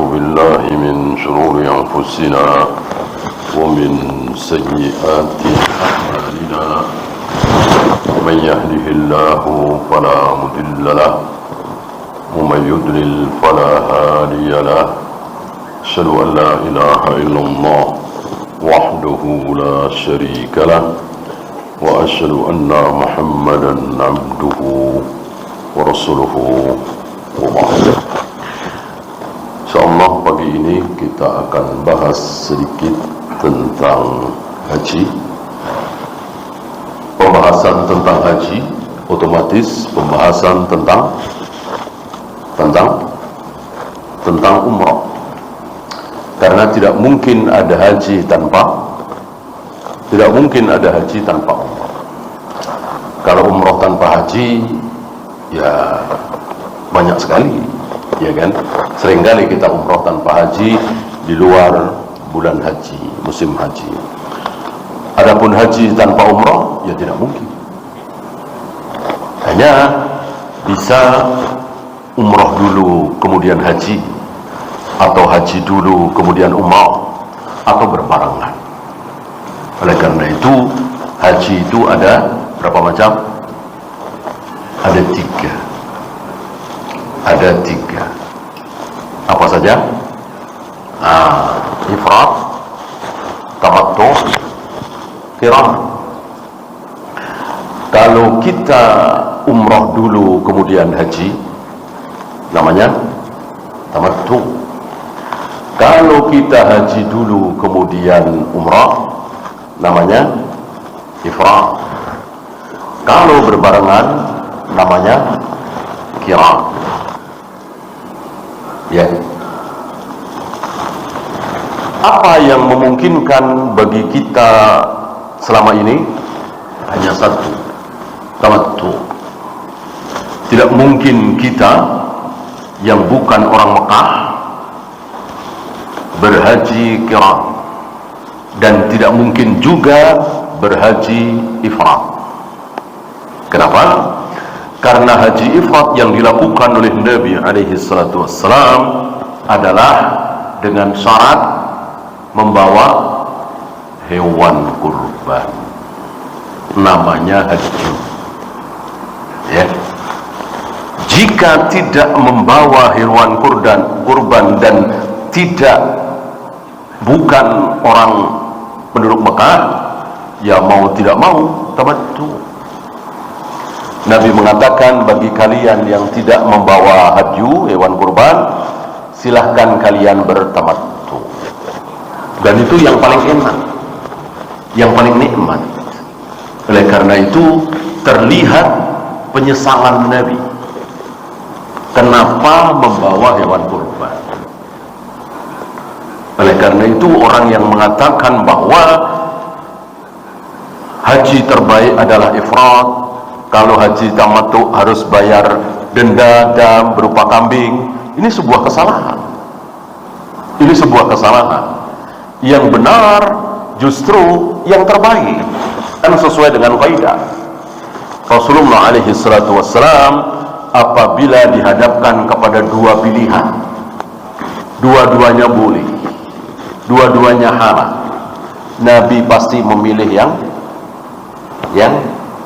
بالله من شرور أنفسنا ومن سيئات أعمالنا من يهده الله فلا مضل له ومن يضلل فلا هادي له أشهد أن لا إله إلا الله وحده لا شريك له وأشهد أن محمدا عبده ورسوله وبعد. Insyaallah pagi ini kita akan bahas sedikit tentang haji. Pembahasan tentang haji otomatis pembahasan tentang umrah. Karena tidak mungkin ada haji tanpa umrah. Kalau umrah tanpa haji, ya banyak sekali, ya kan? Seringkali kita umrah tanpa haji di luar bulan haji, musim haji. Adapun haji tanpa umrah, ya tidak mungkin. Hanya bisa umrah dulu kemudian haji, atau haji dulu kemudian umrah, atau berbarengan. Oleh karena itu, haji itu ada berapa macam? Ada tiga. Apa saja? Ifrad, tamattu, qiran. Kalau kita umrah dulu kemudian haji, namanya tamattu. Kalau kita haji dulu kemudian umrah, namanya ifrad. Kalau berbarengan, namanya qiran. Ya. Apa yang memungkinkan bagi kita selama ini? Hanya satu, tamattu. Tidak mungkin kita yang bukan orang Mekah berhaji qiran, dan tidak mungkin juga berhaji ifrad. Kenapa? Karena haji ifrad yang dilakukan oleh Nabi alaihi salatu wassalam adalah dengan syarat membawa hewan kurban, namanya haji. Ya. Jika tidak membawa hewan kurban dan bukan orang penduduk Mekah, ya mau tidak mau tamattu. Nabi mengatakan, bagi kalian yang tidak membawa hadyu, hewan kurban, silahkan kalian bertamattu. Dan itu yang paling enak, yang paling nikmat. Oleh karena itu terlihat penyesalan Nabi kenapa membawa hewan kurban. Oleh karena itu orang yang mengatakan bahwa haji terbaik adalah ifrad, kalau haji tamattu harus bayar denda dam berupa kambing, ini sebuah kesalahan. Yang benar justru yang terbaik, kan sesuai dengan kaidah Rasulullah alaihi salatu wassalam. Apabila dihadapkan kepada dua pilihan, dua-duanya boleh, dua-duanya halal, Nabi pasti memilih yang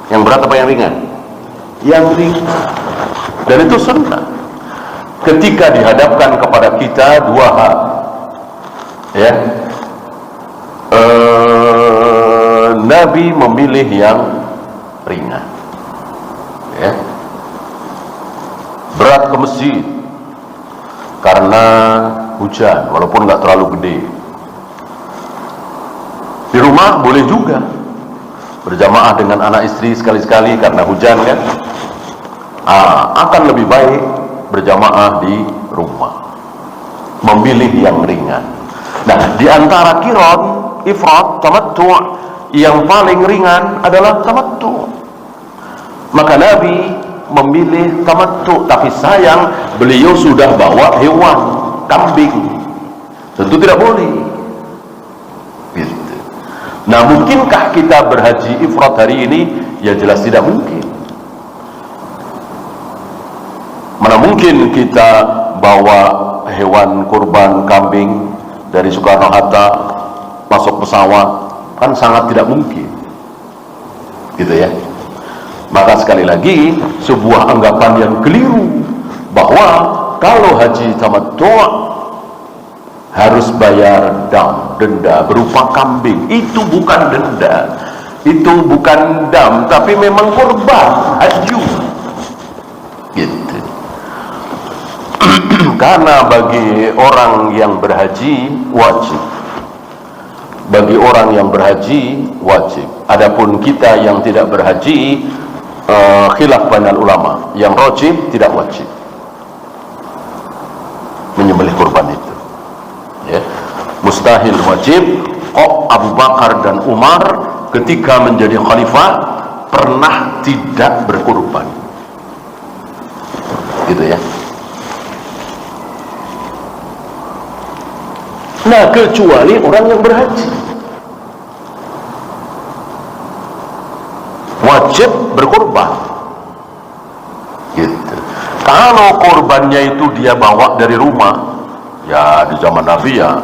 berat apa yang ringan? Yang ringan. Dan itu sunnah. Ketika dihadapkan kepada kita dua hal, ya, Nabi memilih yang ringan. Ya. Berat ke masjid karena hujan, walaupun nggak terlalu gede. Di rumah boleh juga berjamaah dengan anak istri sekali-sekali karena hujan, kan? Akan lebih baik berjamaah di rumah, memilih yang ringan. Nah, di antara qiran, ifrad, tamattu, yang paling ringan adalah tamattu. Maka Nabi memilih tamattu, tapi sayang beliau sudah bawa hewan, kambing, tentu tidak boleh. Nah, mungkinkah kita berhaji ifrad hari ini? Ya jelas tidak mungkin. Mana mungkin kita bawa hewan kurban kambing dari Soekarno-Hatta masuk pesawat, kan sangat tidak mungkin, gitu ya. Maka sekali lagi sebuah anggapan yang keliru bahwa kalau haji tamattu' harus bayar denda berupa kambing. Itu bukan denda, itu bukan dam, tapi memang kurban haji, gitu. Karena bagi orang yang berhaji wajib, bagi orang yang berhaji wajib. Adapun kita yang tidak berhaji, khilaf bainal ulama, yang rajih tidak wajib menyembelih kurban itu, ya. Mustahil wajib. Kok Abu Bakar dan Umar ketika menjadi khalifah pernah tidak berkurban, gitu ya. Nah, kecuali orang yang berhaji wajib berkurban, gitu. Kalau kurbannya itu dia bawa dari rumah, ya di zaman Nabi ya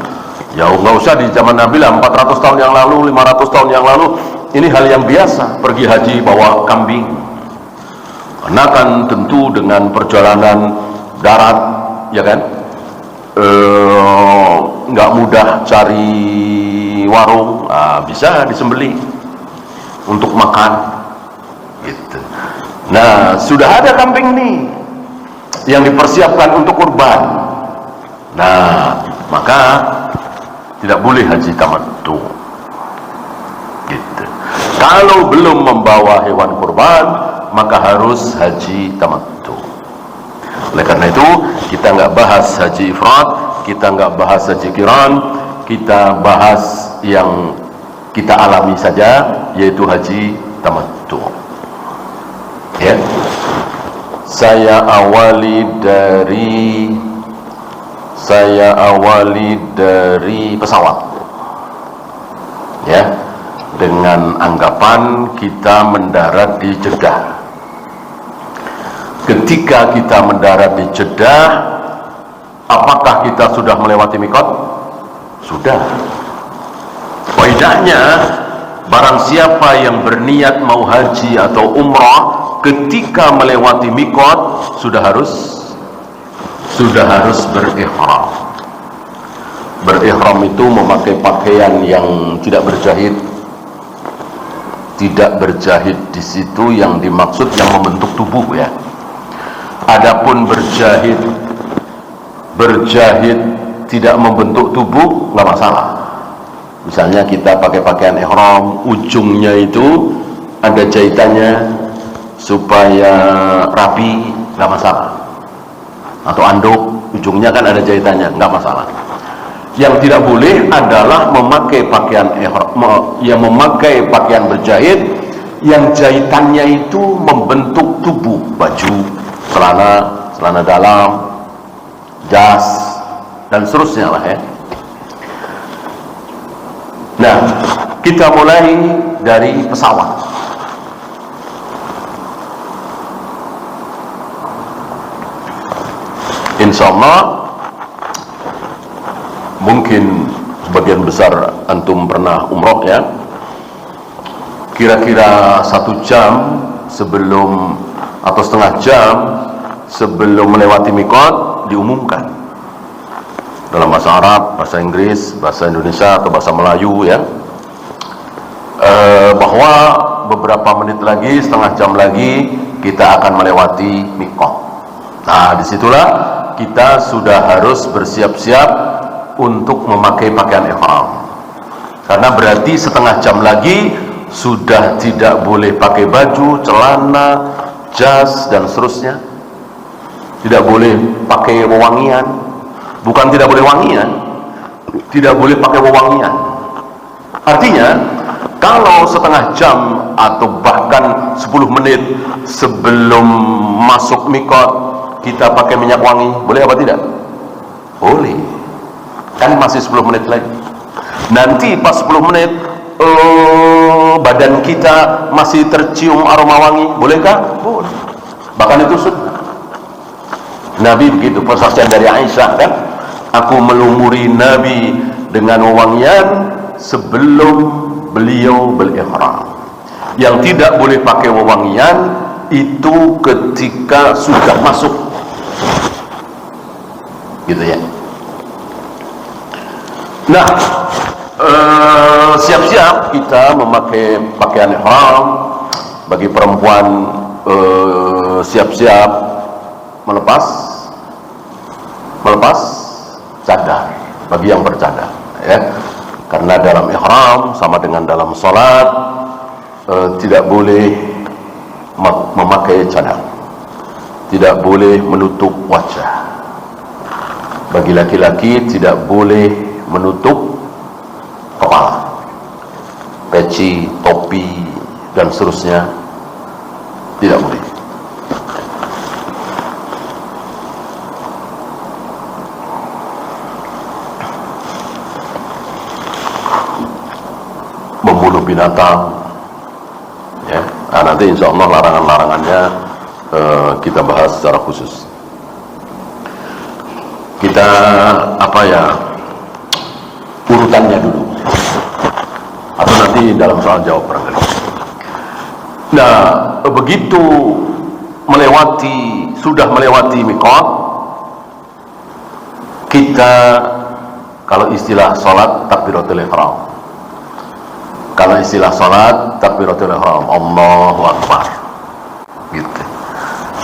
nggak usah di zaman Nabi lah, 400 tahun yang lalu, 500 tahun yang lalu, ini hal yang biasa pergi haji bawa kambing. Karena kan tentu dengan perjalanan darat, ya kan, nggak mudah cari warung, bisa disembelih untuk makan, gitu. Nah, sudah ada kambing nih yang dipersiapkan untuk kurban. Nah, maka tidak boleh haji tamattu, gitu. Kalau belum membawa hewan kurban, maka harus haji tamattu. Oleh karena itu, kita nggak bahas haji ifrad, kita nggak bahas haji qiran, kita bahas yang kita alami saja, yaitu haji tamattu. Ya, saya awali dari pesawat, ya, dengan anggapan kita mendarat di Jeddah. Ketika kita mendarat di Jeddah, apakah kita sudah melewati mikot? Sudah. Faedahnya, barang siapa yang berniat mau haji atau umrah ketika melewati mikot sudah harus berihram. Berihram itu memakai pakaian yang tidak berjahit. Tidak berjahit di situ yang dimaksud yang membentuk tubuh, ya. Adapun berjahit tidak membentuk tubuh, nggak masalah. Misalnya kita pakai pakaian ihram, ujungnya itu ada jahitannya supaya rapi, nggak masalah. Atau anduk, ujungnya kan ada jahitannya, nggak masalah. Yang tidak boleh adalah memakai pakaian yang memakai pakaian berjahit yang jahitannya itu membentuk tubuh, baju, celana dalam, jas, dan seterusnya lah, ya. Nah, kita mulai dari pesawat. Insya Allah, mungkin sebagian besar antum pernah umroh, ya. Kira-kira 1 jam sebelum atau setengah jam sebelum melewati mikot diumumkan dalam bahasa Arab, bahasa Inggris, bahasa Indonesia atau bahasa Melayu, ya, bahwa beberapa menit lagi, setengah jam lagi kita akan melewati mikot. Nah, disitulah kita sudah harus bersiap-siap untuk memakai pakaian ihram, karena berarti setengah jam lagi sudah tidak boleh pakai baju, celana, jas, dan seterusnya. Tidak boleh pakai wewangian. Bukan tidak boleh wangian, tidak boleh pakai wewangian. Artinya, kalau setengah jam atau bahkan 10 menit sebelum masuk mikot kita pakai minyak wangi, boleh apa tidak? Boleh. Kan masih 10 menit lagi. Nanti pas 10 menit badan kita masih tercium aroma wangi, bolehkah? Boleh. Bahkan itu sunnah. Nabi begitu, persaksian dari Aisyah, kan, Aku melumuri Nabi dengan wewangian sebelum beliau berihram. Yang tidak boleh pakai wewangian itu ketika sudah masuk, gitu ya. Nah, siap-siap kita memakai pakaian ihram. Bagi perempuan siap-siap melepas cadar bagi yang bercadar, ya. Karena dalam ihram sama dengan dalam salat tidak boleh memakai cadar, tidak boleh menutup wajah. Bagi laki-laki tidak boleh menutup kepala, peci, topi dan seterusnya tidak boleh. Membunuh binatang, ya. Nah, nanti insya Allah larangan-larangannya kita bahas secara khusus. Kita urutannya dulu, atau nanti dalam soal jawab barangkali. Nah, begitu sudah melewati miqat, kita kalau istilah salat takbiratul ihram. Kalau istilah salat takbiratul ihram, Allahu Akbar. Gitu.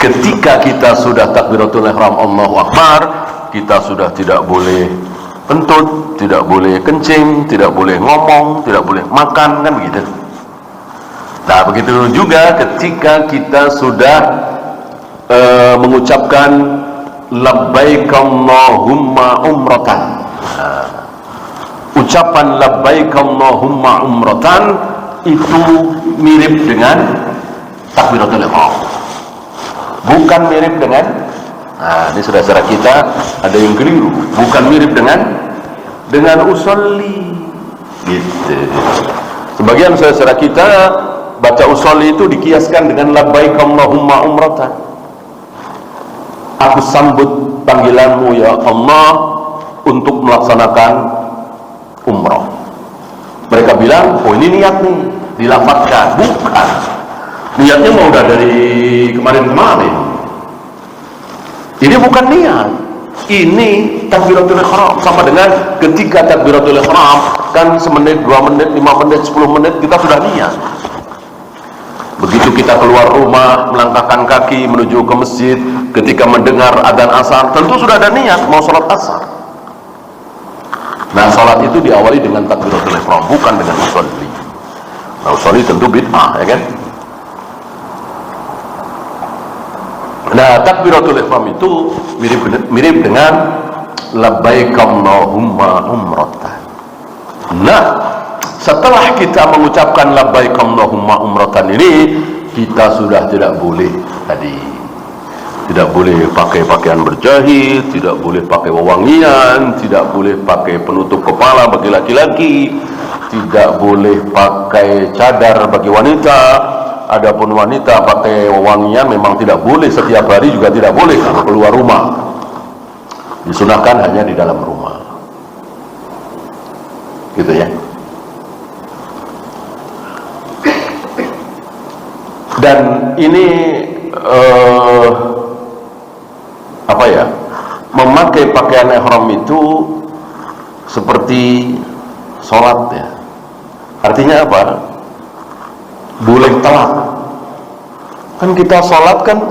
Ketika kita sudah takbiratul ihram Allahu Akbar, kita sudah tidak boleh kentut, tidak boleh kencing, tidak boleh ngomong, tidak boleh makan, kan begitu. Nah, begitu juga ketika kita sudah mengucapkan labbaik Allahumma umratan. Ucapan labbaik Allahumma umratan itu mirip dengan takbiratul ihram. Bukan mirip dengan, nah ini saudara-saudara kita ada yang keliru, bukan mirip dengan usolli, gitu. Sebagian saudara-saudara kita baca usolli itu dikiaskan dengan labbaik Allahumma umratan. Aku sambut panggilanmu ya Allah untuk melaksanakan umrah. Mereka bilang, oh ini niat nih, dilafadzkan. Bukan, niatnya mau udah dari kemarin-kemarin. Ini bukan niat, ini takbiratul ihram. Sama dengan ketika takbiratul ihram, kan semenit, 2 menit, 5 menit, 10 menit kita sudah niat. Begitu kita keluar rumah, melangkahkan kaki menuju ke masjid, ketika mendengar adzan asar, tentu sudah ada niat mau sholat asar. Nah, sholat itu diawali dengan takbiratul ihram, bukan dengan usolli. Nah, usolli tentu bid'ah, ya kan? Nah, takbiratul ihram itu mirip dengan labbaik Allahumma umratan. Nah, setelah kita mengucapkan labbaik Allahumma umratan ini, kita sudah tidak boleh tidak boleh pakai pakaian berjahit, tidak boleh pakai wewangian, tidak boleh pakai penutup kepala bagi laki-laki, tidak boleh pakai cadar bagi wanita. Adapun wanita pakai wewangian memang tidak boleh, setiap hari juga tidak boleh kalau keluar rumah. Disunahkan hanya di dalam rumah. Gitu ya. Dan ini memakai pakaian ihram itu seperti sholat ya. Artinya apa? Boleh telat. Kan kita sholat kan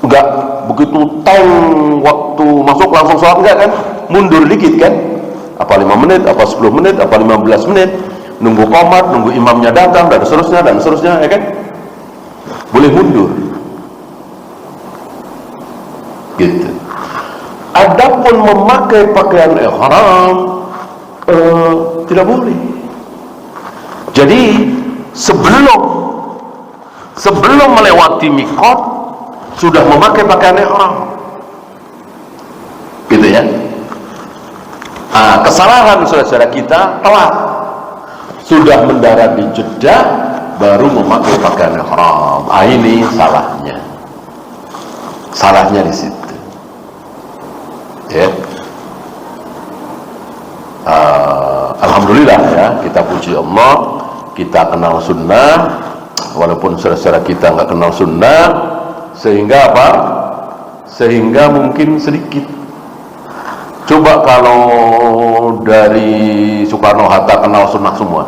enggak begitu time waktu masuk langsung sholat, enggak kan? Mundur dikit kan? Apa 5 menit, apa 10 menit, apa 15 menit, nunggu qomat, nunggu imamnya datang dan seterusnya, ya kan? Boleh mundur. Gitu. Adapun memakai pakaian ihram tidak boleh. Jadi sebelum melewati miqat sudah memakai pakaian ihram. Gitu ya. Kesalahan saudara-saudara kita telat. Sudah mendarat di Jeddah baru memakai pakaian ihram. Ini salahnya. Salahnya di situ. Ya. alhamdulillah ya, kita puji Allah, kita kenal sunnah, walaupun saudara kita nggak kenal sunnah, sehingga apa? Sehingga mungkin sedikit. Coba kalau dari Soekarno-Hatta kenal sunnah semua,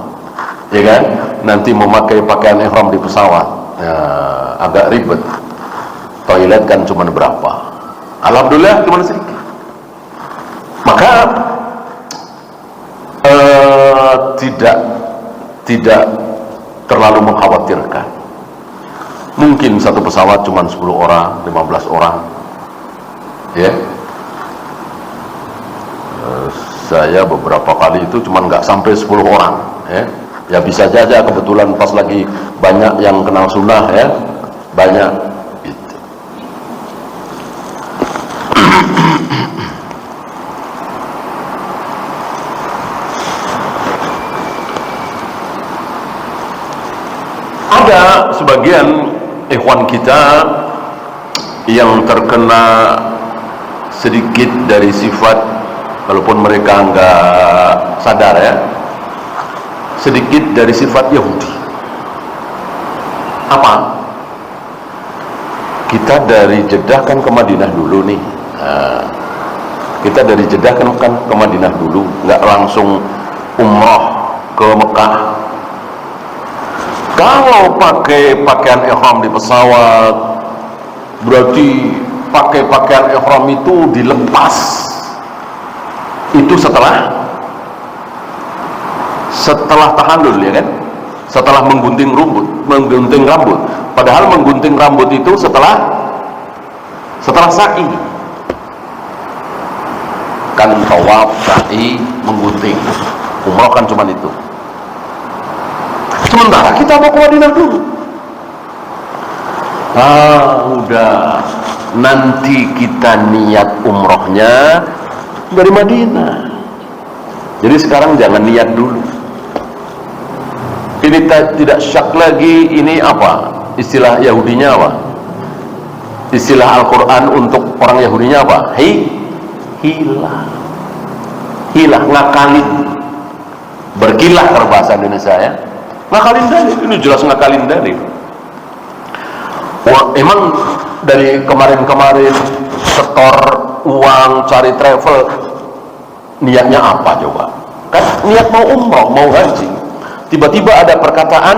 ya kan? Nanti memakai pakaian ihram di pesawat, ya, agak ribet. Toilet kan cuma berapa? Alhamdulillah cuma sedikit. Maka tidak terlalu mengkhawatirkan. Mungkin satu pesawat cuma 10 orang, 15 orang, ya. Saya beberapa kali itu cuma nggak sampai 10 orang, ya. Ya bisa saja kebetulan pas lagi banyak yang kenal sunnah, ya, banyak gitu. Ada sebagian ikhwan kita yang terkena sedikit dari sifat, walaupun mereka nggak sadar ya, sedikit dari sifat Yahudi. Apa? Kita dari Jeddah kan ke Madinah dulu nih. Nah, kita dari Jeddah kan ke Madinah dulu, nggak langsung umrah ke Mekah. Kalau pakai pakaian ihram di pesawat, berarti pakai pakaian ihram itu dilepas. Itu setelah tahallul, ya kan? Setelah menggunting rambut. Padahal menggunting rambut itu setelah sa'i. Kan tawaf, sa'i, menggunting. Umrah kan cuma itu. Sementara kita mau ke Madinah dulu. Udah. Nanti kita niat umrohnya dari Madinah. Jadi sekarang jangan niat dulu. Ini tidak syak lagi. Ini apa? Istilah Yahudinya apa? Istilah Al-Quran untuk orang Yahudinya apa? Hilah, ngakalin. Berkilah kalau bahasa Indonesia ya. Ngakalin dalil. Ini jelas ngakalin dalil. Wah, emang dari kemarin-kemarin setor uang, cari travel, niatnya apa coba? Kan niat mau umroh, mau haji. Tiba-tiba ada perkataan,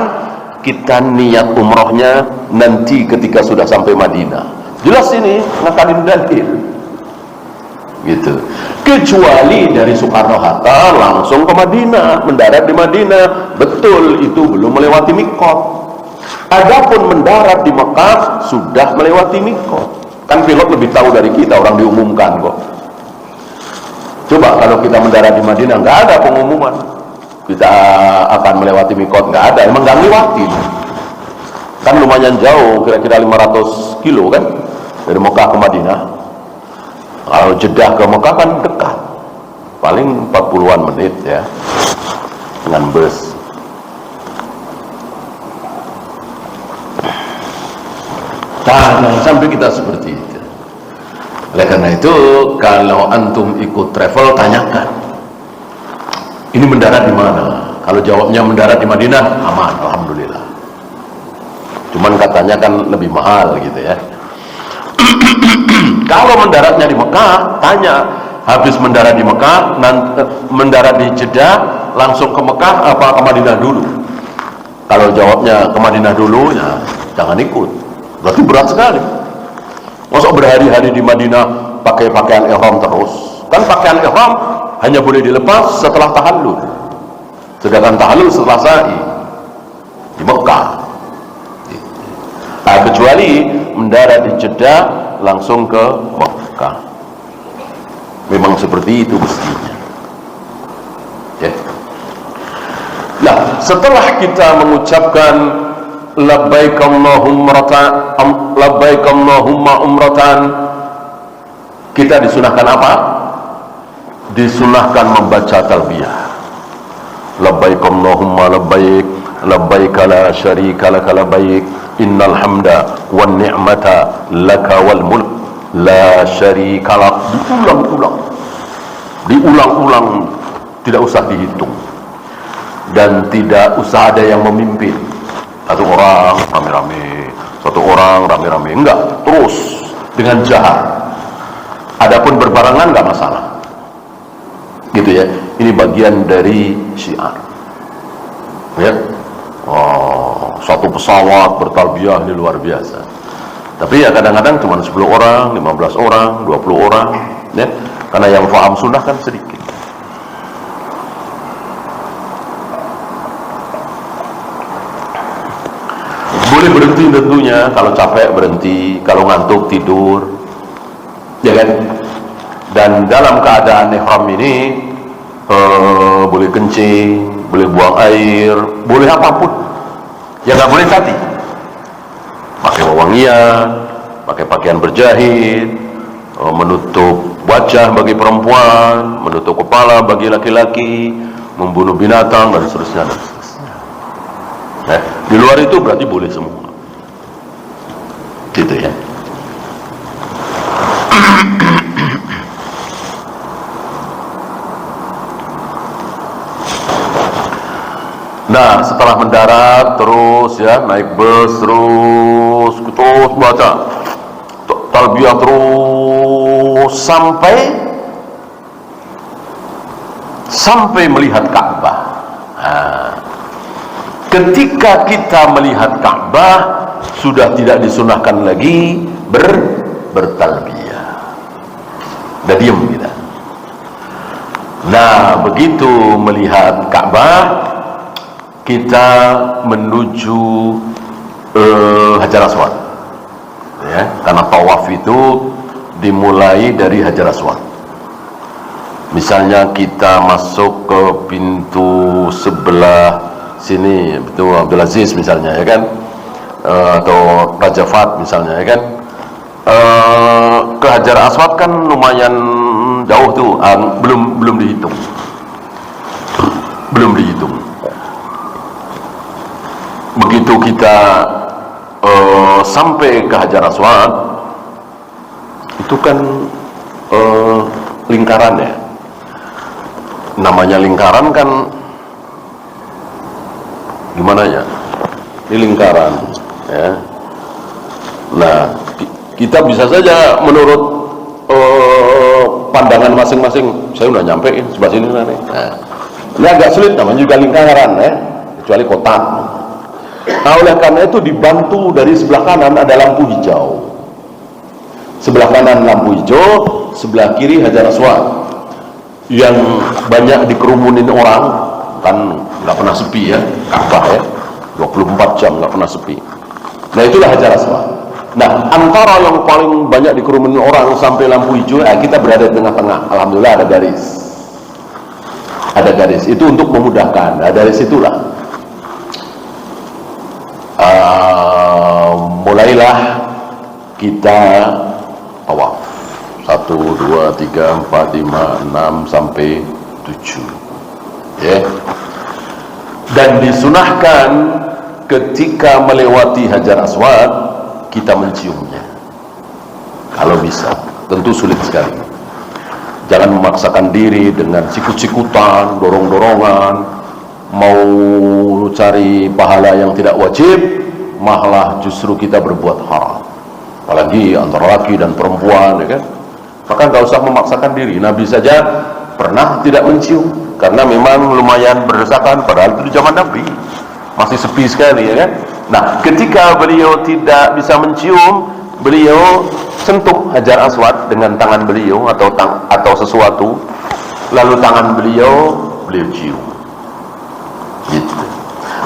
kita niat umrohnya nanti ketika sudah sampai Madinah. Jelas ini ngakalin dalil. Gitu. Kecuali dari Soekarno-Hatta langsung ke Madinah, mendarat di Madinah, betul itu belum melewati mikot. Adapun mendarat di Mekah sudah melewati mikot. Kan pilot lebih tahu dari kita, orang diumumkan kok. Coba kalau kita mendarat di Madinah, nggak ada pengumuman kita akan melewati mikot, nggak ada, emang nggak lewatin. Kan lumayan jauh, kira-kira 500 kilo kan dari Mekah ke Madinah. Kalau Jeddah ke Mekah kan dekat, paling 40-an menit ya dengan bus. Jangan sampai kita seperti itu. Oleh karena itu, kalau antum ikut travel, tanyakan, ini mendarat di mana? Kalau jawabnya mendarat di Madinah, aman, alhamdulillah. Cuman katanya kan lebih mahal gitu ya. Kalau mendaratnya di Mekah, tanya, habis mendarat di Mekah, mendarat di Jeddah, langsung ke Mekah apa ke Madinah dulu? Kalau jawabnya ke Madinah dulu, ya jangan ikut. Berarti berat sekali. Masa berhari-hari di Madinah pakai pakaian ihram terus? Kan pakaian ihram hanya boleh dilepas setelah tahallul. Sedangkan tahallul setelah sa'i di Mekah. Nah, kecuali mendarat di Jeddah langsung ke Mekah. Memang seperti itu mestinya. Ya. Nah, setelah kita mengucapkan labbaik Allahumma umratan, kita disunahkan apa? Disunahkan membaca talbiyah. Labbaik Allahumma labbaik, labbaik la syarika laka labbaik, innal hamda wan ni'mata laka wal mulk la syarika lak. Diulang-ulang, tidak usah dihitung. dan tidak usah ada yang memimpin. Satu orang rame-rame, satu orang rame-rame, enggak, terus dengan jahat. Adapun berbarengan enggak masalah, gitu ya. Ini bagian dari syiar, ya. Oh, satu pesawat bertalbiyah ini luar biasa. Tapi ya kadang-kadang cuma 10 orang, 15 orang, 20 orang, ya. Karena yang paham sunnah kan sedikit. Boleh berhenti tentunya, kalau capek berhenti, kalau ngantuk tidur, ya kan. Dan dalam keadaan ihram ini boleh kencing, boleh buang air, boleh apapun. Ya nggak boleh tadi pakai wewangian, pakai pakaian berjahit, menutup wajah bagi perempuan, menutup kepala bagi laki-laki, membunuh binatang dan seterusnya dan seterusnya. Di luar itu berarti boleh semua, gitu ya. Nah, setelah mendarat terus ya, naik bus terus baca talbiyah terus sampai melihat Ka'bah. Nah, ketika kita melihat Ka'bah sudah tidak disunahkan lagi bertalbiyah. Udah diem kita. Nah, begitu melihat Ka'bah kita menuju Hajar Aswad, ya, karena tawaf itu dimulai dari Hajar Aswad. Misalnya kita masuk ke pintu sebelah sini, pintu Abdul Aziz misalnya, ya kan, atau Raja Fat misalnya, ya kan, ke Hajar Aswad kan lumayan jauh tuh, belum dihitung. Begitu kita sampai ke Hajar Aswad, itu kan lingkaran ya. Namanya lingkaran kan gimana ya? Ini lingkaran ya. Nah, kita bisa saja menurut pandangan masing-masing, saya udah nyampe sebelah sini nanti. Nah, ini agak sulit, namanya juga lingkaran ya, kecuali kotak. Nah, oleh karena itu dibantu dari sebelah kanan ada lampu hijau. Sebelah kanan lampu hijau, sebelah kiri Hajar Aswad. Yang banyak dikerumunin orang, kan nggak pernah sepi ya, Ka'bah ya, 24 jam nggak pernah sepi. Nah, itulah Hajar Aswad. Nah, antara yang paling banyak dikerumunin orang sampai lampu hijau, kita berada di tengah-tengah. Alhamdulillah ada garis. Ada garis, itu untuk memudahkan. Nah, dari situlah mulailah kita tawaf 1, 2, 3, 4, 5, 6 sampai 7 ya. Dan disunahkan ketika melewati Hajar Aswad kita menciumnya kalau bisa. Tentu sulit sekali, jangan memaksakan diri dengan sikut-sikutan, dorong-dorongan, mau cari pahala yang tidak wajib, malah justru kita berbuat haram. Apalagi antara laki dan perempuan, ya kan? Maka nggak usah memaksakan diri. Nabi saja pernah tidak mencium karena memang lumayan berdesakan, padahal itu di zaman Nabi masih sepi sekali, ya kan? Nah, ketika beliau tidak bisa mencium, beliau sentuh Hajar Aswad dengan tangan beliau atau sesuatu, lalu tangan beliau cium. Gitu.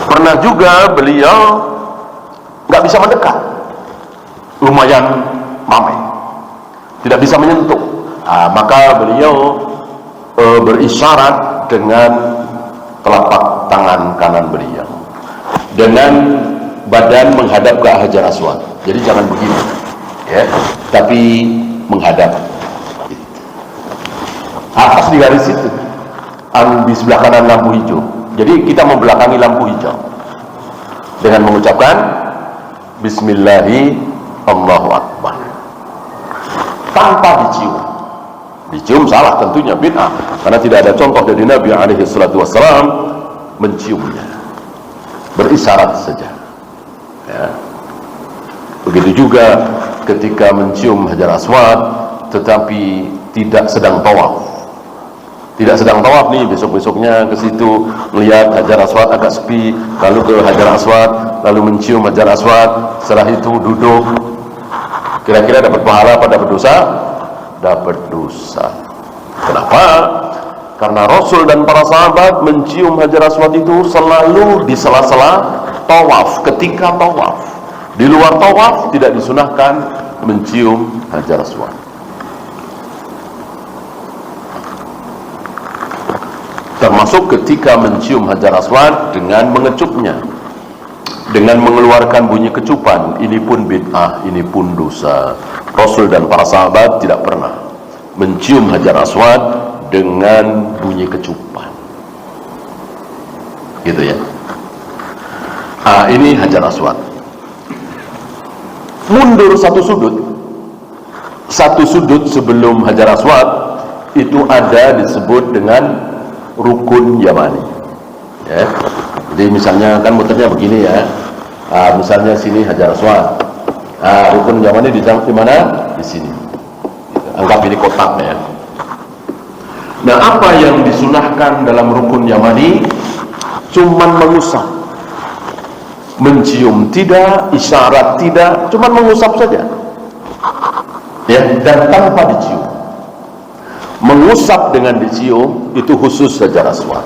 Pernah juga beliau nggak bisa mendekat, lumayan mamai, tidak bisa menyentuh. Maka beliau berisyarat dengan telapak tangan kanan beliau, dengan badan menghadap ke Hajar Aswad. Jadi jangan begini, ya, tapi menghadap. Pas di garis itu, di sebelah kanan lampu hijau. Jadi kita membelakangi lampu hijau dengan mengucapkan Bismillahi Allahu Akbar tanpa dicium. Dicium salah tentunya, bid'ah, karena tidak ada contoh dari Nabi alaihi salatu wassalam menciumnya, berisyarat saja. Ya. Begitu juga ketika mencium Hajar Aswad, tetapi tidak sedang tawaf. Tidak sedang tawaf nih, besok-besoknya ke situ melihat Hajar Aswad agak sepi, lalu ke Hajar Aswad, lalu mencium Hajar Aswad, setelah itu duduk. Kira-kira dapat pahala apa dapat dosa? Dapat dosa. Kenapa? Karena Rasul dan para sahabat mencium Hajar Aswad itu selalu di sela-sela tawaf, ketika tawaf. Di luar tawaf tidak disunahkan mencium Hajar Aswad. Termasuk ketika mencium Hajar Aswad dengan mengecupnya, dengan mengeluarkan bunyi kecupan. Ini pun bid'ah, ini pun dosa. Rasul dan para sahabat tidak pernah mencium Hajar Aswad dengan bunyi kecupan, gitu ya. Ini Hajar Aswad. Mundur satu sudut sebelum Hajar Aswad itu ada disebut dengan Rukun Yamani. Ya. Jadi misalnya kan muternya begini ya. Misalnya sini Hajar Aswad. Rukun Yamani di mana? Di sini. Anggap ini kotak ya. Nah, apa yang disunahkan dalam Rukun Yamani? Cuman mengusap. Mencium tidak, isyarat tidak, cuman mengusap saja. Ya, dan tanpa dicium. Mengusap dengan dicium itu khusus Hajar Aswad.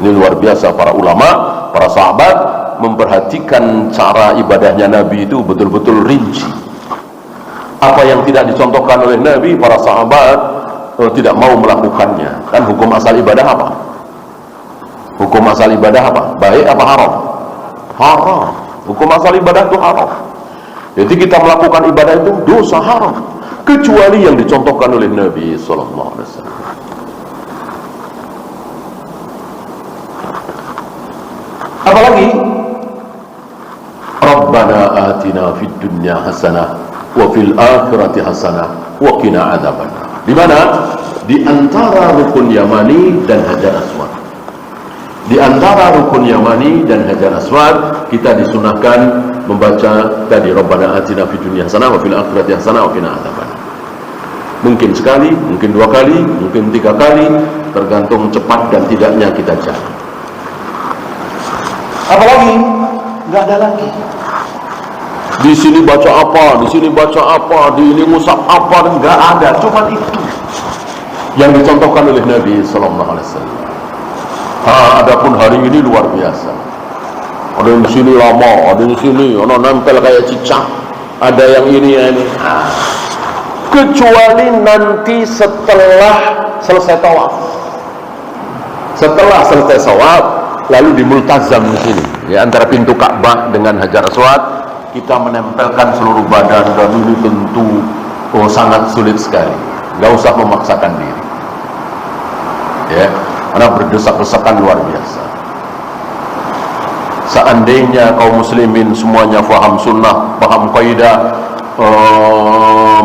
Ini luar biasa, para ulama, para sahabat memperhatikan cara ibadahnya Nabi itu betul-betul rinci. Apa yang tidak dicontohkan oleh Nabi, para sahabat tidak mau melakukannya. Kan hukum asal ibadah apa? Hukum asal ibadah apa? Baik apa haram? Haram. Hukum asal ibadah itu haram. Jadi kita melakukan ibadah itu dosa haram, kecuali yang dicontohkan oleh Nabi sallallahu alaihi wasallam. Apalagi Rabbana atina fid dunya hasanah wa fil akhirati hasanah wa qina adzabannar. Di mana? Di antara Rukun Yamani dan Hajar Aswad. Di antara Rukun Yamani dan Hajar Aswad kita disunahkan membaca tadi Rabbana atina fid dunya hasanah wa fil akhirati hasanah wa qina adzabannar. Mungkin sekali, mungkin 2 kali, mungkin 3 kali, tergantung cepat dan tidaknya kita jalan. Apalagi nggak ada lagi. Di sini baca apa, di sini baca apa, di ini ngusap apa, nggak ada. Cuma itu yang dicontohkan oleh Nabi sallallahu alaihi wasallam. Adapun hari ini luar biasa. Ada yang di sini lama, ada yang di sini, ada nempel kayak cicak, ada yang ini ya ini. Kecuali nanti setelah selesai tawaf. Setelah selesai tawaf, lalu di multazam di sini, ya, antara pintu Ka'bah dengan Hajar Aswad, kita menempelkan seluruh badan, dan ini tentu sangat sulit sekali. Nggak usah memaksakan diri, ya, karena berdesak-desakan luar biasa. Seandainya kaum muslimin semuanya faham sunnah, paham kaidah,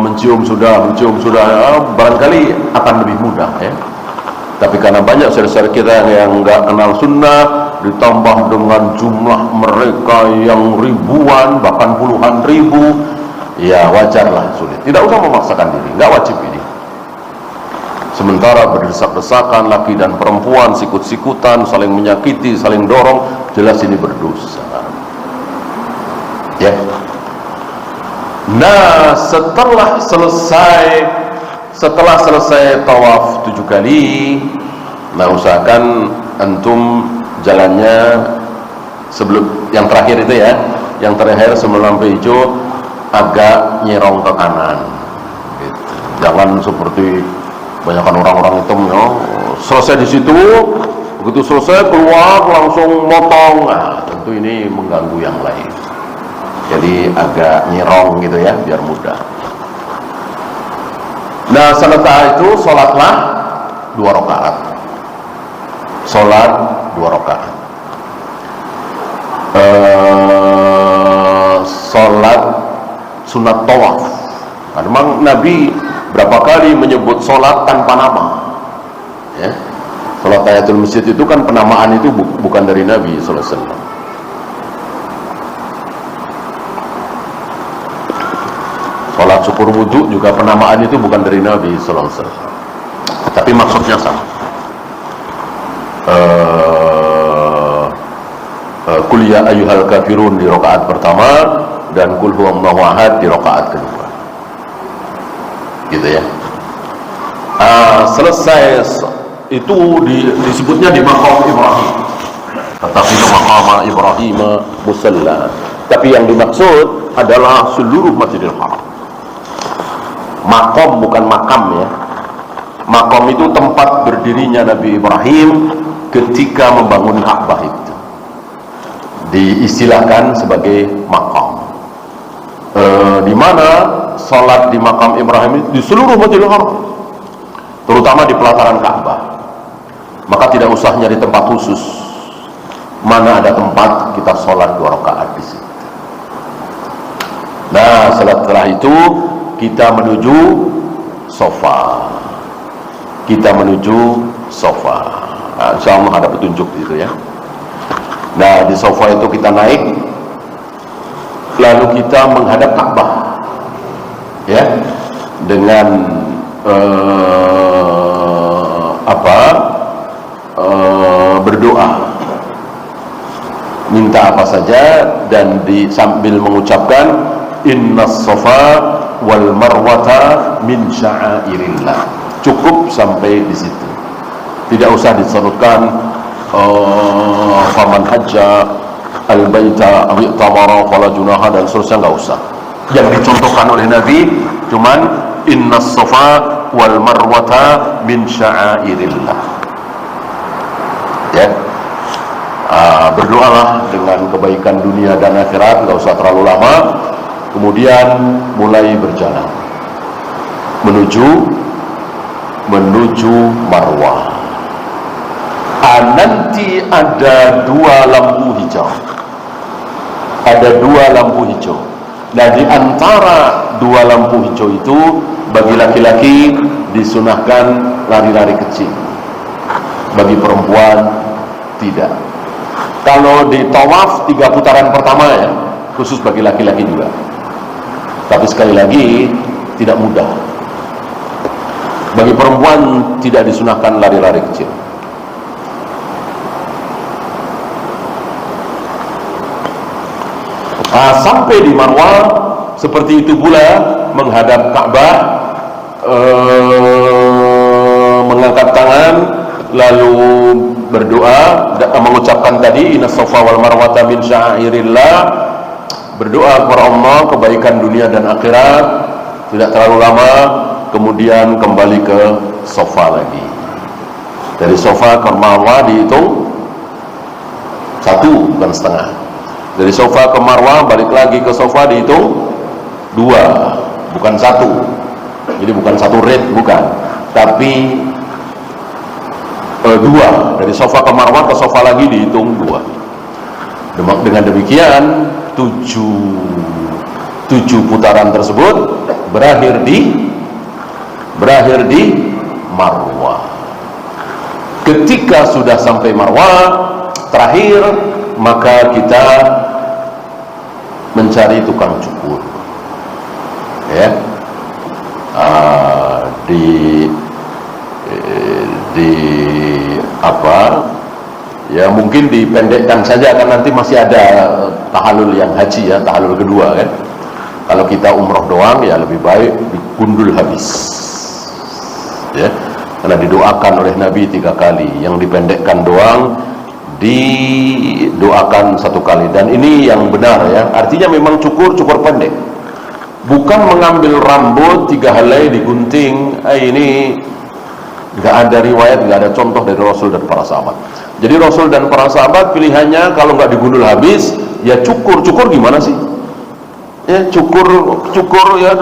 mencium sudah, barangkali akan lebih mudah, ya. Tapi karena banyak saudara-saudara kita yang nggak kenal sunnah, ditambah dengan jumlah mereka yang ribuan, bahkan puluhan ribu, ya wajarlah sulit. Tidak usah memaksakan diri, nggak wajib ini. Sementara berdesak-desakan laki dan perempuan, sikut-sikutan, saling menyakiti, saling dorong, jelas ini berdosa. Ya. Nah, setelah selesai tawaf 7 kali, nah usahakan antum jalannya sebelum yang terakhir itu ya, yang terakhir sebelum lampu hijau agak nyerong ke kanan gitu. Jangan seperti banyakkan orang-orang hitam ya, selesai di situ, begitu selesai keluar langsung motong. Nah, tentu ini mengganggu yang lain. Jadi agak nyerong gitu ya, biar mudah. Nah, setelah itu sholatlah 2 rakaat. Sholat 2 rakaat. Sholat sunat tawaf. Nah, memang Nabi berapa kali menyebut sholat tanpa nama, ya. Salat tahiyatul masjid itu kan penamaan itu bukan dari Nabi sallallahu alaihi wasallam. Salat syukur wudu juga penamaan itu bukan dari Nabi sallallahu alaihi wasallam. Tapi maksudnya sama. Qul ya ayyuhal kafirun di rakaat pertama dan qul huwallahu ahad di rakaat kedua. Gitu ya. Selesai itu disebutnya di maqam Ibrahim. Tetapi maqam Ibrahim musalla. Tapi yang dimaksud adalah seluruh Masjidil Haram. Maqam bukan makam ya. Maqam itu tempat berdirinya Nabi Ibrahim ketika membangun Ka'bah itu. Diistilahkan sebagai maqam. Di mana salat di maqam Ibrahim itu di seluruh Masjidil Haram, terutama di pelataran Ka'bah. Maka tidak usah nyari tempat khusus. Mana ada tempat kita salat 2 rakaat di situ. Nah, setelah itu kita menuju sofa. Kita menuju sofa. Nah, insyaallah ada petunjuk gitu ya. Nah, di sofa itu kita naik, lalu kita menghadap Ka'bah, ya, dengan berdoa, minta apa saja, dan sambil mengucapkan innas safa wal marwata min sya'airillah. Cukup sampai di situ. Tidak usah disebutkan faman hajja al-baita aw i'tamara fala junaha dan seterusnya, enggak usah. Yang dicontohkan oleh Nabi cuman innas safa wal marwata min sya'airillah. Ya. Berdoalah dengan kebaikan dunia dan akhirat, enggak usah terlalu lama. Kemudian mulai berjalan menuju Marwah. Nanti ada 2 lampu hijau. Ada 2 lampu hijau. Nah, di antara 2 lampu hijau itu bagi laki-laki disunahkan lari-lari kecil. Bagi perempuan tidak. Kalau di tawaf 3 putaran pertama ya, khusus bagi laki-laki juga. Tapi sekali lagi tidak mudah. Bagi perempuan tidak disunahkan lari-lari kecil. Sampai di Marwah seperti itu pula, menghadap Ka'bah, mengangkat tangan, lalu berdoa, mengucapkan tadi innas safa wal marwata min sya'airillah, berdoa kepada Allah kebaikan dunia dan akhirat, tidak terlalu lama, kemudian kembali ke sofa lagi. Dari sofa ke Marwah dihitung 1, bukan setengah. Dari sofa ke Marwah balik lagi ke sofa dihitung 2, bukan 1. Jadi bukan 1 red, bukan, tapi 2. Dari sofa ke Marwah ke sofa lagi dihitung 2. Dengan demikian 7 putaran tersebut berakhir di Marwah. Ketika sudah sampai Marwah terakhir, maka kita mencari tukang cukur, ya. Ya mungkin dipendekkan saja, kan nanti masih ada tahallul yang haji ya, tahallul kedua kan. Kalau kita umroh doang ya lebih baik digundul habis, ya, karena didoakan oleh Nabi 3 kali. Yang dipendekkan doang didoakan 1 kali, dan ini yang benar ya. Artinya memang cukur pendek, bukan mengambil rambut 3 helai digunting. Ini nggak ada riwayat, nggak ada contoh dari Rasul dan para sahabat. Jadi Rasul dan para sahabat pilihannya kalau nggak digundul habis ya cukur. Gimana sih? Ya cukur ya,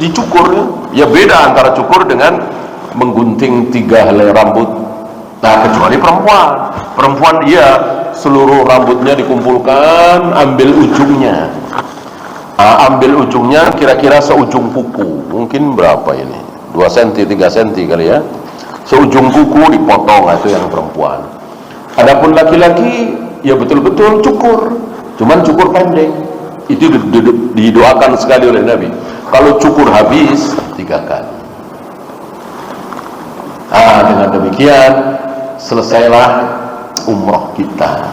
dicukur ya. Ya beda antara cukur dengan menggunting 3 helai rambut. Nah, kecuali perempuan dia seluruh rambutnya dikumpulkan, ambil ujungnya. Ambil ujungnya kira-kira seujung kuku. Mungkin berapa ini? 2 cm, 3 cm kali ya. seujung kuku dipotong, itu yang perempuan. Adapun laki-laki ya betul-betul cukur, cuman cukur pendek. Itu didoakan sekali oleh Nabi. Kalau cukur habis 3 kali. Dengan demikian selesailah umroh kita.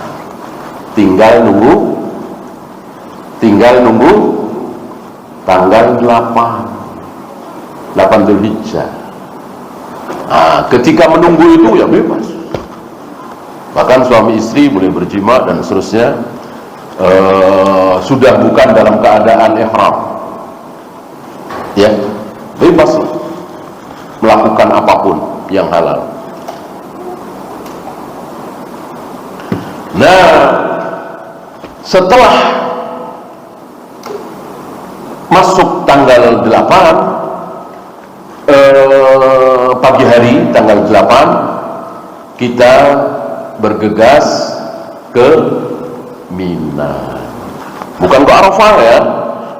Tinggal nunggu tanggal 8 Dzulhijjah. Ketika menunggu itu ya bebas. Bahkan suami istri boleh berjima dan seterusnya, sudah bukan dalam keadaan ihram. Ya, bebas melakukan apapun yang halal. Nah, setelah masuk tanggal 8 pagi hari tanggal 8 kita bergegas ke Mina, bukan ke Arafah ya.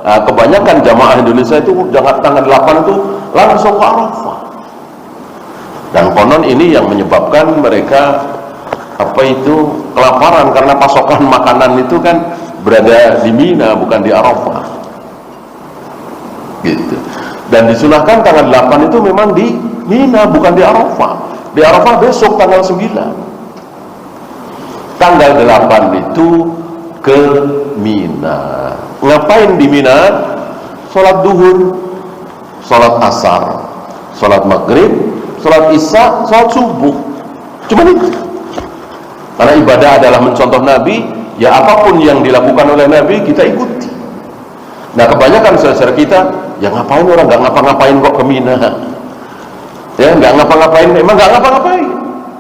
Kebanyakan jamaah Indonesia itu jangan tanggal 8 itu langsung ke Arafah, dan konon ini yang menyebabkan mereka kelaparan, karena pasokan makanan itu kan berada di Mina bukan di Arafah gitu. Dan disunahkan tanggal 8 itu memang di Mina bukan di Arafah. Di Arafah besok tanggal 9. Tanggal 8 itu ke Mina. Ngapain di Mina? Sholat duhur, sholat asar, sholat maghrib, sholat isya, sholat subuh. Cuma itu. Karena ibadah adalah mencontoh Nabi, ya apapun yang dilakukan oleh Nabi kita ikuti. Nah, kebanyakan saudara kita, ya ngapain orang nggak ngapa-ngapain kok ke Mina? Ya nggak ngapa-ngapain, memang nggak ngapa-ngapain.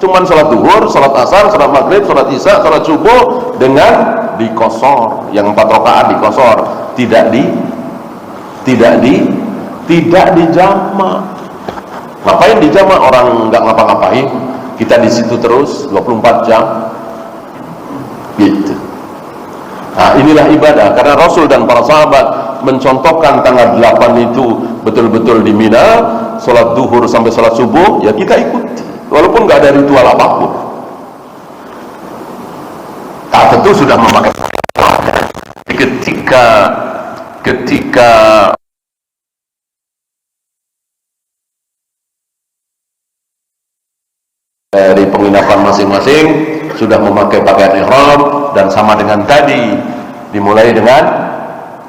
Cuman sholat duhur, sholat asar, sholat maghrib, sholat isya, sholat subuh dengan dikosor, yang 4 rakaat dikosor, tidak dijama. Ngapain dijama? Orang nggak ngapa-ngapain, kita di situ terus 24 jam, gitu. Nah, inilah ibadah, karena Rasul dan para sahabat mencontohkan tanggal 8 itu betul-betul di Mina, sholat duhur sampai sholat subuh, ya kita ikuti, walaupun nggak ada ritual apapun. Tentu sudah memakai ketika dari penginapan masing-masing sudah memakai pakaian ihram, dan sama dengan tadi dimulai dengan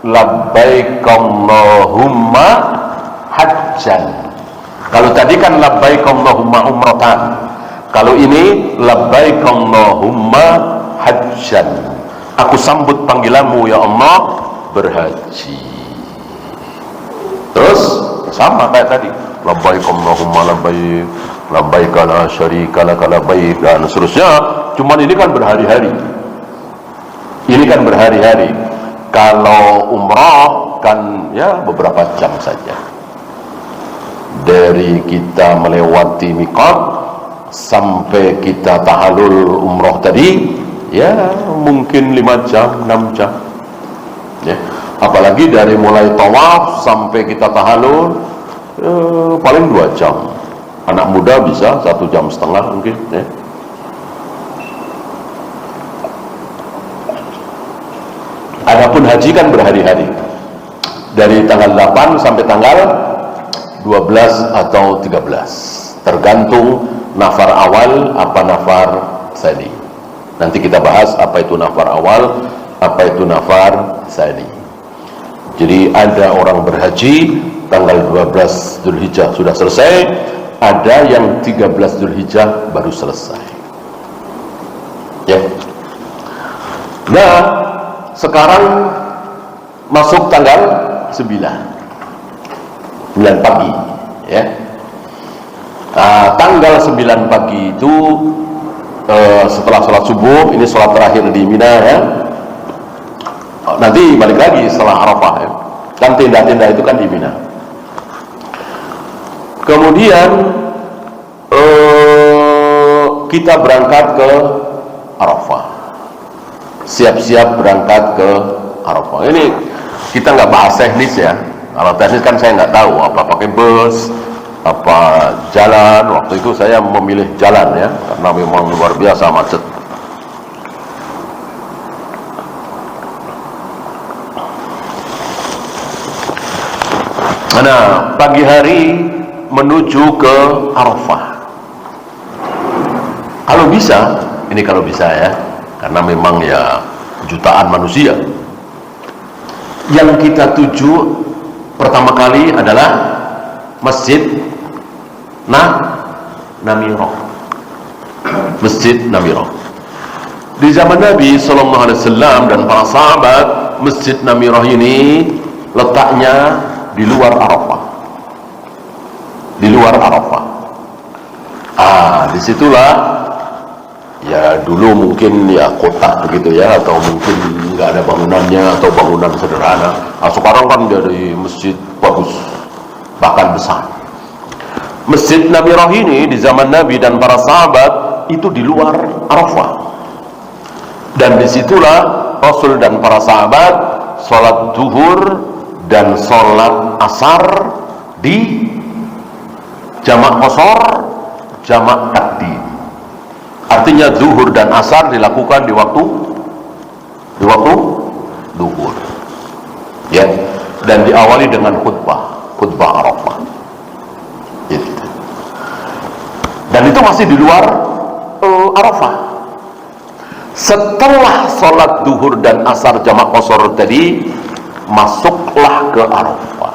labbaik Allahumma hajjan. Kalau tadi kan labbaik Allahumma umratan, kalau ini labbaik Allahumma hajjan. Aku sambut panggilanmu ya Allah berhaji. Terus sama kayak tadi, labbaik Allahumma labbaik, labbaik la syarika lak labbaik, dan seterusnya. Cuman ini kan berhari-hari. Kalau umrah kan ya beberapa jam saja. Dari kita melewati miqat sampai kita tahallul umrah tadi, ya mungkin 5 jam, 6 jam. Ya. Apalagi dari mulai tawaf sampai kita tahallul, paling 2 jam. Anak muda bisa 1,5 jam mungkin. Ya. Adapun haji kan berhari-hari, dari tanggal 8 sampai tanggal 12 atau 13, tergantung nafar awal apa nafar tsani. Nanti kita bahas apa itu nafar awal, apa itu nafar tsani. Jadi ada orang berhaji tanggal 12 Dzulhijjah sudah selesai, ada yang 13 Dzulhijjah baru selesai. Ya. Nah, sekarang masuk tanggal 9 pagi, ya. Tanggal 9 pagi itu setelah sholat subuh, ini sholat terakhir di Mina ya. Nanti balik lagi setelah Arafah ya. Kan tenda-tenda itu kan di Mina. Kemudian kita berangkat ke Arafah. Siap-siap berangkat ke Arafah. Ini kita nggak bahas teknis ya. Kalau teknis kan saya nggak tahu apa pakai bus, jalan. Waktu itu saya memilih jalan ya, karena memang luar biasa macet. Nah, pagi hari menuju ke Arafah. Kalau bisa ya, karena memang ya jutaan manusia. Yang kita tuju pertama kali adalah Masjid Namirah. Masjid Namirah. Di zaman Nabi SAW dan para sahabat, Masjid Namirah ini letaknya di luar Arafah. Di luar Arafah. Disitulah ya dulu mungkin ya kota begitu ya, atau mungkin nggak ada bangunannya atau bangunan sederhana. Sekarang kan dari masjid bagus, bahkan besar. Masjid Namirah ini di zaman Nabi dan para sahabat itu di luar Arafah, dan disitulah Rasul dan para sahabat sholat zuhur dan sholat asar di jamak qasar, jamak takdim. Artinya zuhur dan asar dilakukan di waktu zuhur, ya, dan diawali dengan khutbah Arafah. Gitu. Dan itu masih di luar Arafah. Setelah sholat zuhur dan asar jamak qasar tadi, masuklah ke Arafah.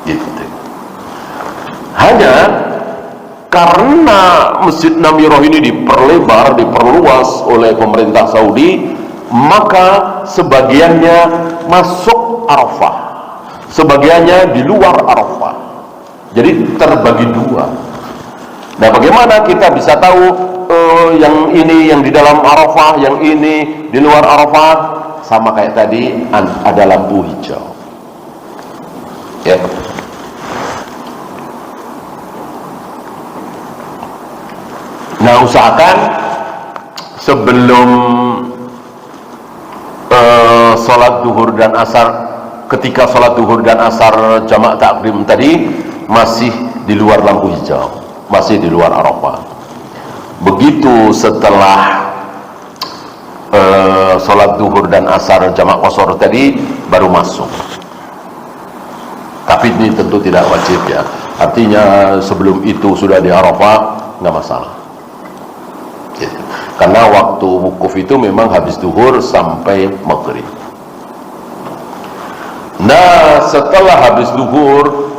Gitu. Hanya karena Masjid Namirah ini diperluas oleh pemerintah Saudi, maka sebagiannya masuk Arafah, sebagiannya di luar Arafah. Jadi terbagi dua. Nah, bagaimana kita bisa tahu yang ini yang di dalam Arafah, yang ini di luar Arafah? Sama kayak tadi, ada lampu hijau, ya. Nah, usahakan sebelum sholat zuhur dan asar, ketika sholat zuhur dan asar jamak takdim tadi masih di luar lampu hijau, masih di luar Arafah. Begitu setelah sholat zuhur dan asar jamak qasar tadi baru masuk. Tapi ini tentu tidak wajib ya. Artinya sebelum itu sudah di Arafah nggak masalah. Karena waktu wukuf itu memang habis zuhur sampai maghrib. Nah, setelah habis zuhur,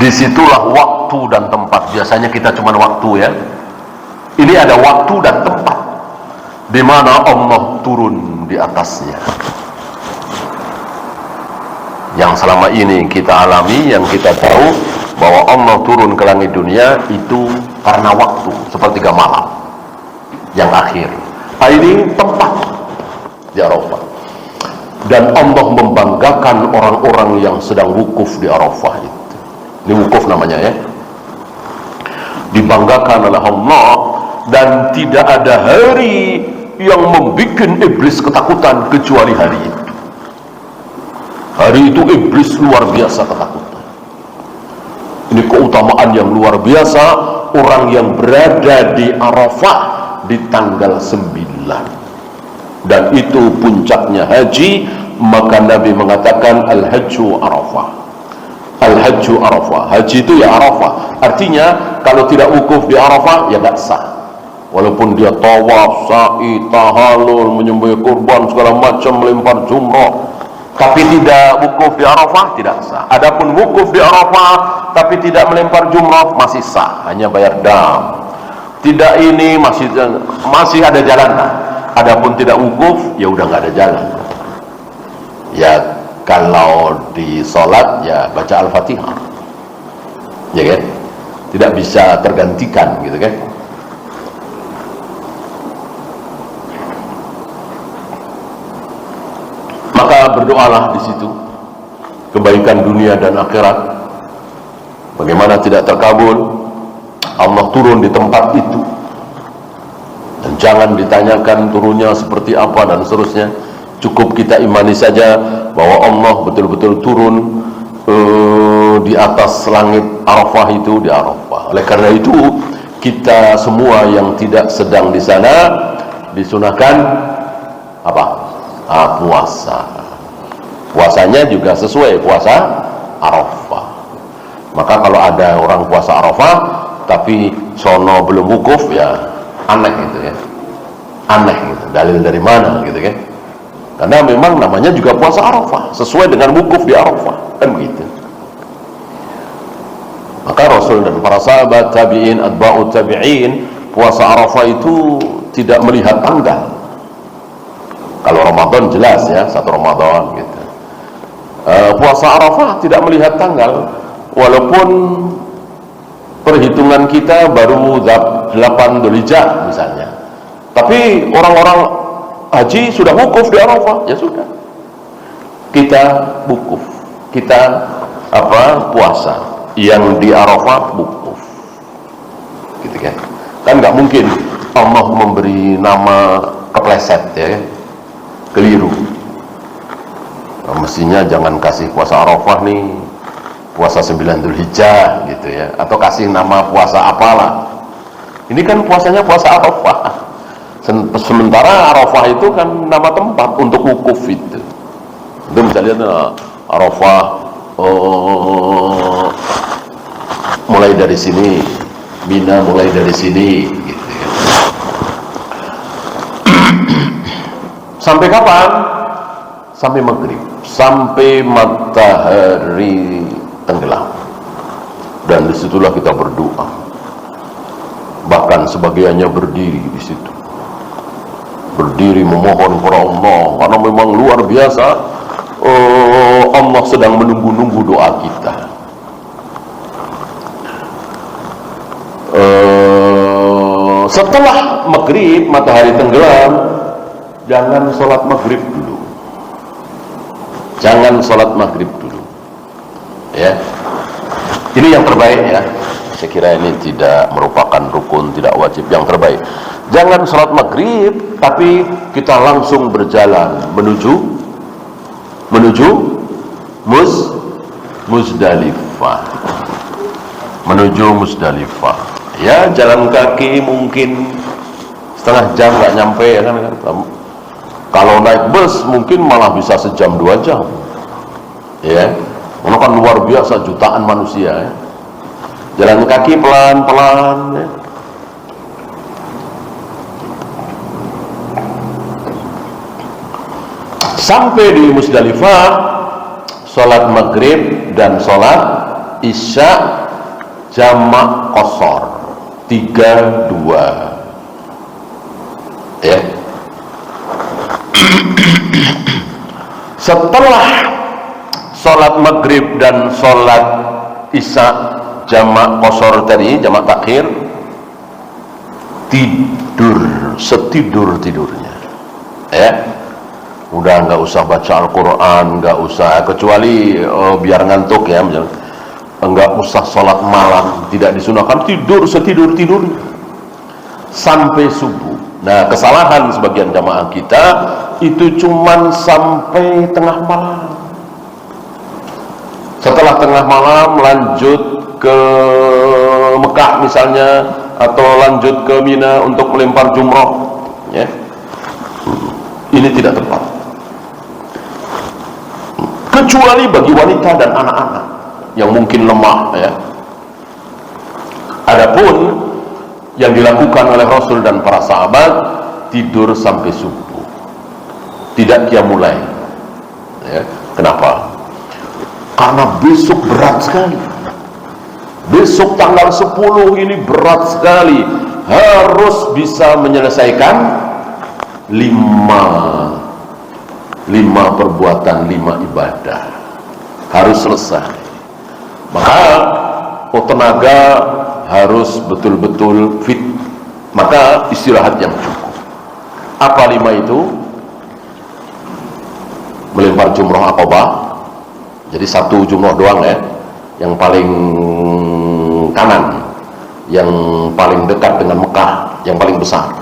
disitulah waktu dan tempat. Biasanya kita cuma waktu ya. Ini ada waktu dan tempat di mana Allah turun di atasnya. Yang selama ini kita alami, yang kita tahu bahwa Allah turun ke langit dunia itu karena waktu, sepertiga malam yang akhir. Ini tempat di Arafah, dan Allah membanggakan orang-orang yang sedang wukuf di Arafah itu. Ini wukuf namanya ya, dibanggakan oleh Allah. Dan tidak ada hari yang membuat iblis ketakutan kecuali hari itu. Hari itu iblis luar biasa ketakutan. Ini keutamaan yang luar biasa, orang yang berada di Arafah di tanggal 9, dan itu puncaknya haji. Maka Nabi mengatakan al-hajju Arafah, al-hajju Arafah, haji itu ya Arafah. Artinya kalau tidak wukuf di Arafah ya tidak sah, walaupun dia tawaf, sa'i, tahallul, menyembelih kurban segala macam, melempar jumrah, tapi tidak wukuf di Arafah tidak sah. Adapun wukuf di Arafah tapi tidak melempar jumrah masih sah, hanya bayar dam. Tidak, ini masih ada jalan. Adapun tidak wukuf ya udah nggak ada jalan. Ya kalau di sholat ya baca Al-Fatihah, ya kan, tidak bisa tergantikan gitu kan. Maka berdoalah di situ, kebaikan dunia dan akhirat. Bagaimana tidak terkabul, Allah turun di tempat itu, dan jangan ditanyakan turunnya seperti apa dan seterusnya. Cukup kita imani saja bahwa Allah betul-betul turun di atas langit Arafah itu di Arafah. Oleh karena itu kita semua yang tidak sedang di sana disunahkan apa? Puasa. Puasanya juga sesuai puasa Arafah. Maka kalau ada orang puasa Arafah tapi sono belum wukuf, ya aneh gitu ya. Aneh gitu. Dalil dari mana gitu kan? Karena memang namanya juga puasa Arafah, sesuai dengan wukuf di Arafah, kan begitu. Maka Rasul dan para sahabat, tabi'in, atba'ut tabi'in, puasa Arafah itu tidak melihat tanggal. Kalau Ramadan jelas ya, satu Ramadan gitu. Puasa Arafah tidak melihat tanggal, walaupun perhitungan kita baru 8 Dzulhijjah misalnya, tapi orang-orang haji sudah wukuf di Arafah, ya sudah, kita wukuf, kita puasa yang di Arafah wukuf, gitu kan? Kan nggak mungkin Allah memberi nama kepleset ya, keliru. Mestinya jangan kasih puasa Arafah nih, puasa 9 Dzulhijjah gitu ya, atau kasih nama puasa apalah. Ini kan puasanya puasa Arafah. Sementara Arafah itu kan nama tempat untuk wukuf itu. Itu misalnya Arafah mulai dari sini, Mina mulai dari sini gitu ya. Sampai kapan? Sampai maghrib, sampai matahari tenggelam. Dan disitulah kita berdoa. Bahkan sebagiannya berdiri di situ, berdiri memohon kepada Allah, karena memang luar biasa. Allah sedang menunggu-nunggu doa kita. Setelah maghrib, matahari tenggelam, jangan sholat maghrib dulu. Jangan sholat maghrib dulu, ya. Ini yang terbaik ya. Saya kira ini tidak merupakan rukun, tidak wajib. Yang terbaik, jangan sholat maghrib tapi kita langsung berjalan menuju Muzdalifah, menuju Muzdalifah. Ya, jalan kaki mungkin setengah jam nggak nyampe ya kan. Kalau naik bus mungkin malah bisa sejam 2 jam, ya. Karena kan luar biasa jutaan manusia ya. Jalan kaki pelan-pelan ya. Sampai di Muzdalifah, sholat maghrib dan sholat isya jamak qashar 3-2 ya. Setelah sholat maghrib dan sholat isya jamak qashar tadi, jamak takhir, tidur setidur-tidurnya ya. Udah nggak usah baca Al-Quran, nggak usah, kecuali biar ngantuk ya, nggak usah sholat malam, tidak disunahkan, tidur setidur-tidurnya sampai subuh. Nah, kesalahan sebagian jamaah kita itu cuman sampai tengah malam. Setelah tengah malam lanjut ke Mekah misalnya, atau lanjut ke Mina untuk melempar jumroh ya. Ini tidak tepat, kecuali bagi wanita dan anak-anak yang mungkin lemah ya. Adapun yang dilakukan oleh Rasul dan para sahabat, tidur sampai subuh, tidak qiyamul lail ya. Kenapa? Karena besok berat sekali. Besok tanggal 10 ini berat sekali. Harus bisa menyelesaikan 5 perbuatan, 5 ibadah. Harus selesai. Maka tenaga harus betul-betul fit. Maka istirahat yang cukup. Apa 5 itu? Melempar jumroh Aqabah. Jadi 1 jumroh doang ya, yang paling kanan, yang paling dekat dengan Mekah, yang paling besar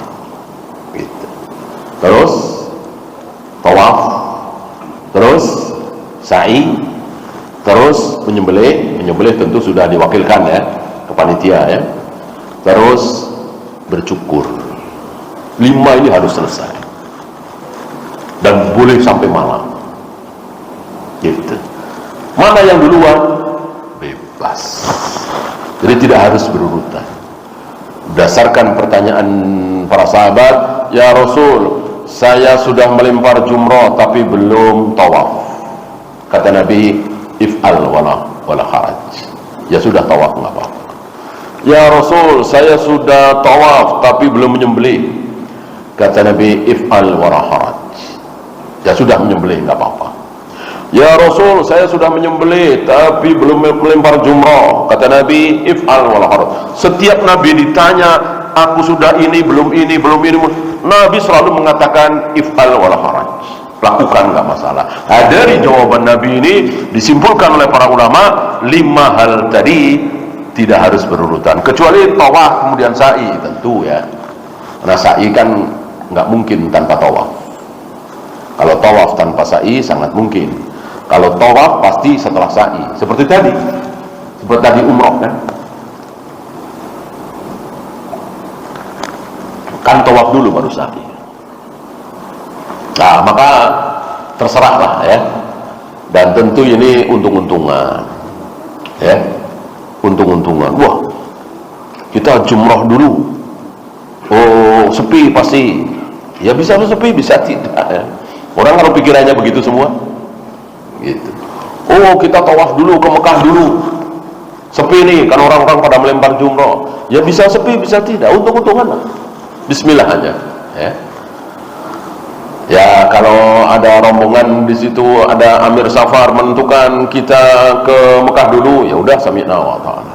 gitu. Terus tawaf, terus sa'i, terus menyembelih tentu sudah diwakilkan ya ke panitia ya. Terus bercukur. 5 ini harus selesai. Dan boleh sampai malam. Gitu. Mana yang duluan? Bebas. Jadi tidak harus berurutan. Berdasarkan pertanyaan para sahabat, ya Rasul, saya sudah melempar jumrah tapi belum tawaf. Kata Nabi, if'al wala haraj. Ya sudah tawaf, nggak apa-apa. Ya Rasul, saya sudah tawaf tapi belum menyembelih. Kata Nabi, if'al wala haraj. Ya sudah menyembelih, nggak apa-apa. Ya Rasul, saya sudah menyembelih tapi belum melempar jumrah. Kata Nabi, if'al wala haraj. Setiap Nabi ditanya, aku sudah ini, belum ini, Nabi selalu mengatakan if'al wala haraj. Lakukan, nggak masalah. Nah, dari jawaban Nabi ini disimpulkan oleh para ulama 5 hal tadi tidak harus berurutan, kecuali tawaf kemudian sa'i tentu ya. Karena sa'i kan nggak mungkin tanpa tawaf. Kalau tawaf tanpa sa'i sangat mungkin. Kalau tawaf pasti setelah sa'i. Seperti tadi umroh kan tawaf dulu baru sa'i. Nah, maka terserahlah ya. Dan tentu ini untung-untungan ya. Untung-untungan. Wah, kita jumrah dulu. Oh, sepi pasti. Ya bisa sepi, bisa tidak ya. Orang kalau pikirannya begitu semua gitu. Oh, kita tawaf dulu ke Mekah dulu. Sepi nih, kan orang-orang pada melempar jumrah. Ya bisa sepi, bisa tidak. Untung-untungan lah. Bismillah aja ya. Ya, kalau ada rombongan di situ, ada Amir Safar menentukan kita ke Mekah dulu, ya udah sami'na wa ta'ala.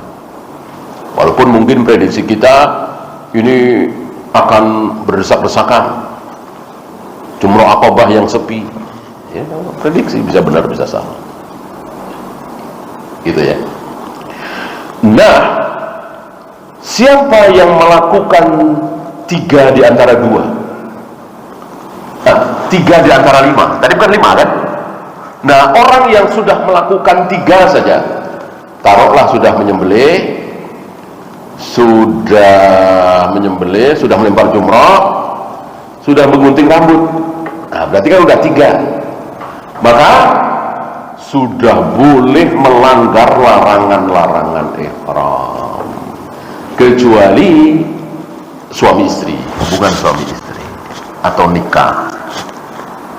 Walaupun mungkin prediksi kita ini akan berdesak-desakan, jumrah Aqabah yang sepi. Ya, prediksi bisa benar bisa salah. Gitu ya. Nah, siapa yang melakukan 3 di antara 2? 3 di antara 5. Tadi bukan 5 kan? Nah, orang yang sudah melakukan 3 saja, taruhlah sudah menyembelih, sudah melempar jumrah, sudah menggunting rambut. Nah, berarti kan udah 3. Maka sudah boleh melanggar larangan-larangan ihram, kecuali suami istri, hubungan suami istri atau nikah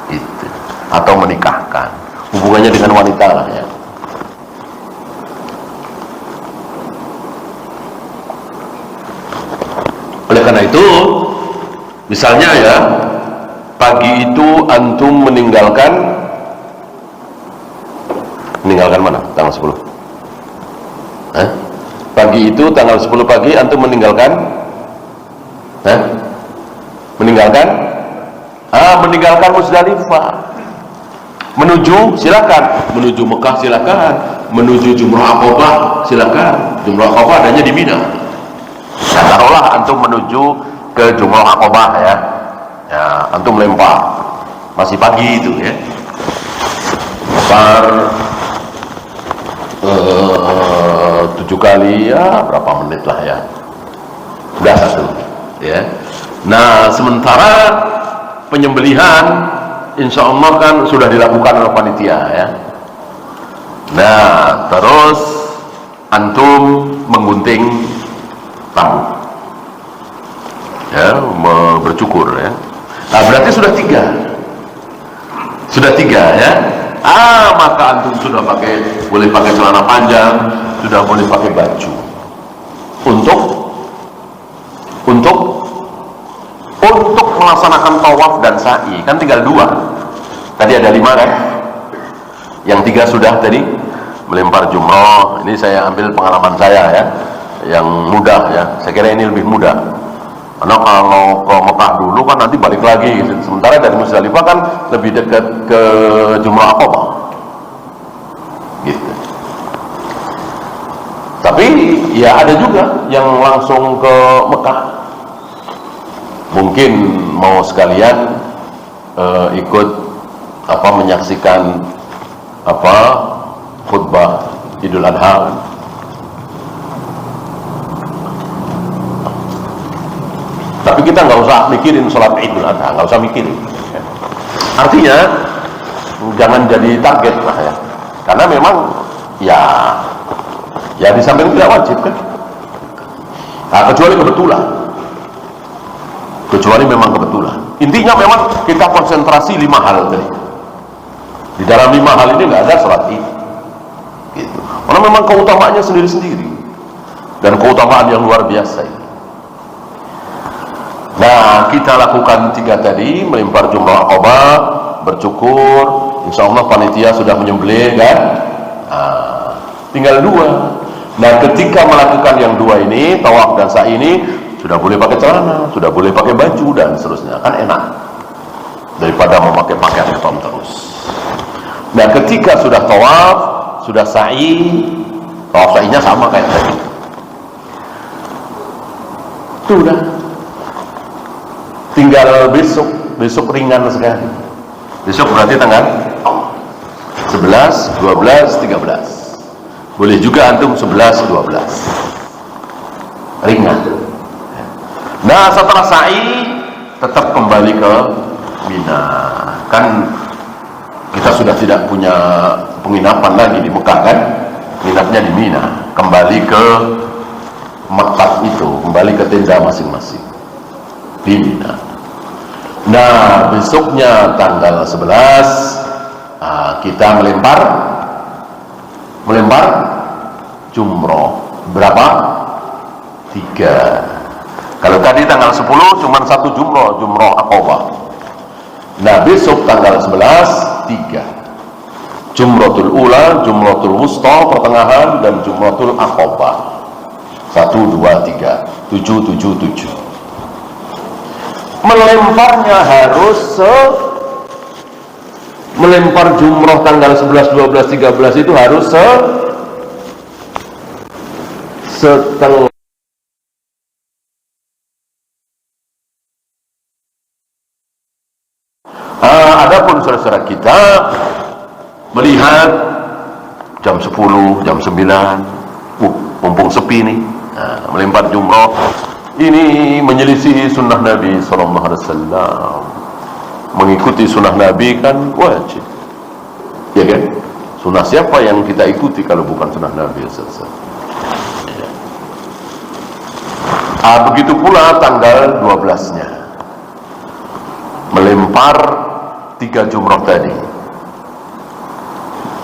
itu, atau menikahkan, hubungannya dengan wanita lah ya. Oleh karena itu, misalnya ya, pagi itu antum meninggalkan mana? Tanggal 10. Pagi itu tanggal 10 pagi antum meninggalkan meninggalkan Muzdalifah, menuju silakan, menuju Mekah silakan, menuju Jumrah Aqabah silakan. Jumrah Aqabah adanya di Mina. Ya, taruhlah antum menuju ke Jumrah Aqabah ya. Ya, antum melempar. Masih pagi itu ya. Lempar 7 kali ya, berapa menit lah ya. Udah 1 ya. Nah, sementara penyembelihan insya Allah kan sudah dilakukan oleh panitia ya. Nah, terus antum menggunting rambut ya, bercukur ya. Nah, berarti sudah 3 ya. Maka antum sudah boleh pakai celana panjang, sudah boleh pakai baju untuk melaksanakan tawaf dan sa'i. Kan tinggal 2. Tadi ada 5 kan? Yang 3 sudah tadi melempar jumrah. Ini saya ambil pengalaman saya ya, yang mudah ya. Saya kira ini lebih mudah. Karena kalau ke Mekah dulu kan nanti balik lagi. Sementara dari Muzdalifah kan lebih dekat ke Jumrah Aqabah. Gitu. Tapi ya ada juga yang langsung ke Mekah. Mungkin mau sekalian ikut menyaksikan khutbah Idul Adha. Tapi kita nggak usah mikirin sholat Idul Adha, nggak usah mikirin. Artinya jangan jadi target lah ya, karena memang ya di samping tidak wajib kan. Nah, kecuali memang kebetulan. Intinya memang kita konsentrasi 5 hal tadi. Di dalam 5 hal ini nggak ada sholat Id, gitu. Karena memang keutamaannya sendiri-sendiri dan keutamaan yang luar biasa ini. Nah, kita lakukan 3 tadi, melempar jumrah Aqabah, bercukur, insya Allah panitia sudah menyembelih kan. Nah, tinggal 2. Nah, ketika melakukan yang 2 ini, tawaf dan sa'i ini, sudah boleh pakai celana, sudah boleh pakai baju dan seterusnya, kan enak daripada memakai pakaian ihram terus. Nah, ketika sudah tawaf, sudah sa'i, tawaf sa'inya sama kayak tadi. Sudah. Tinggal besok ringan sekali. Besok berarti tanggal 11, 12, 13. Boleh juga antum 11, 12. Ringan. Nah, setelah sa'i tetap kembali ke Mina. Kan kita sudah tidak punya penginapan lagi di Mekah kan? Nginapnya di Mina. Kembali ke Mekah itu, kembali ke tenda masing-masing di Mina. Nah, besoknya tanggal 11 kita melempar jumroh. Berapa? 3. Kalau tadi tanggal 10 cuma 1 jumroh Aqabah. Nah, besok tanggal 11 3. Jumratul ula, jumratul wusta pertengahan, dan jumratul Aqabah. 1, 2, 3, 7, 7, 7. Melemparnya harus melempar jumroh tanggal 11, 12, 13 itu harus setelah adapun saudara-saudara kita melihat jam 10, jam 9, mumpung sepi nih, melempar jumroh ini menyelisihi sunnah Nabi SAW. Mengikuti sunnah Nabi kan wajib, ya kan? Sunnah siapa yang kita ikuti kalau bukan sunnah Nabi SAW? Begitu pula tanggal 12-nya melempar 3 jumroh tadi.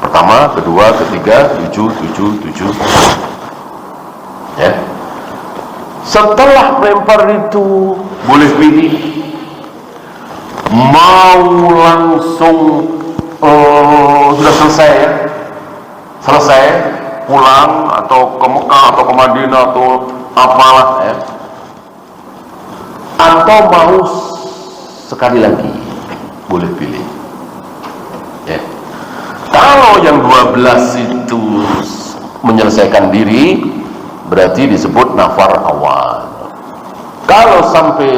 Pertama, kedua, ketiga, 7, 7, 7. Ya. Setelah melempar itu boleh pilih mau langsung sudah selesai ya, selesai pulang atau ke Mekah atau ke Madinah atau apalah ya, atau mau sekali lagi, boleh pilih ya. Kalau yang 12 itu menyelesaikan diri, berarti disebut nafar awal. Kalau sampai